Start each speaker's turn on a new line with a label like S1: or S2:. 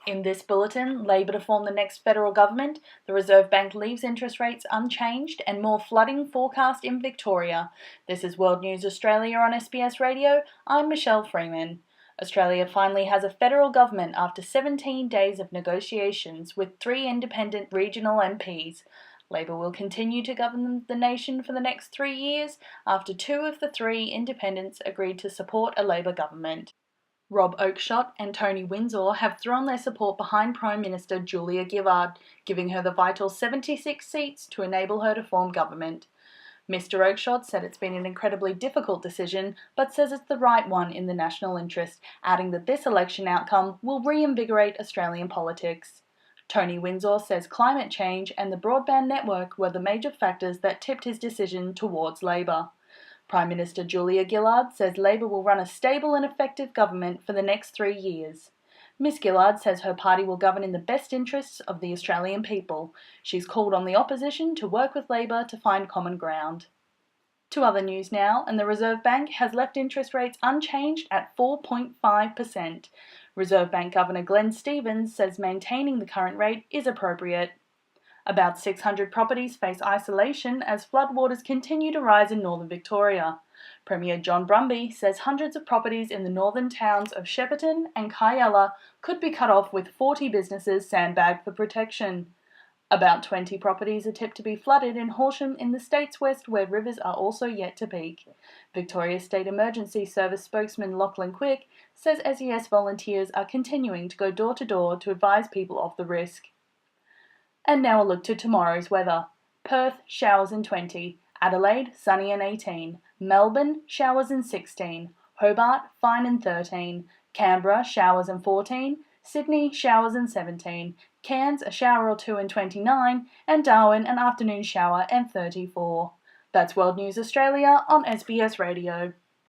S1: In this bulletin, Labor to form the next federal government, the Reserve Bank leaves interest rates unchanged, and more flooding forecast in Victoria. This is World News Australia on SBS Radio. I'm Michelle Freeman. Australia finally has a federal government after 17 days of negotiations with 3 independent regional MPs. Labor will continue to govern the nation for the next 3 years after 2 of the 3 independents agreed to support a Labor government. Rob Oakeshott and Tony Windsor have thrown their support behind Prime Minister Julia Gillard, giving her the vital 76 seats to enable her to form government. Mr Oakeshott said it's been an incredibly difficult decision, but says it's the right one in the national interest, adding that this election outcome will reinvigorate Australian politics. Tony Windsor says climate change and the broadband network were the major factors that tipped his decision towards Labor. Prime Minister Julia Gillard says Labor will run a stable and effective government for the next 3 years. Ms Gillard says her party will govern in the best interests of the Australian people. She's called on the opposition to work with Labor to find common ground. To other news now, and the Reserve Bank has left interest rates unchanged at 4.5%. Reserve Bank Governor Glenn Stevens says maintaining the current rate is appropriate. About 600 properties face isolation as floodwaters continue to rise in northern Victoria. Premier John Brumby says hundreds of properties in the northern towns of Shepparton and Kialla could be cut off with 40 businesses sandbagged for protection. About 20 properties are tipped to be flooded in Horsham in the state's west, where rivers are also yet to peak. Victoria State Emergency Service spokesman Lachlan Quick says SES volunteers are continuing to go door to door to advise people of the risk. And now a look to tomorrow's weather. Perth, showers and 20. Adelaide, sunny and 18. Melbourne, showers and 16. Hobart, fine and 13. Canberra, showers and 14. Sydney, showers and 17. Cairns, a shower or 2 and 29. And Darwin, an afternoon shower and 34. That's World News Australia on SBS Radio.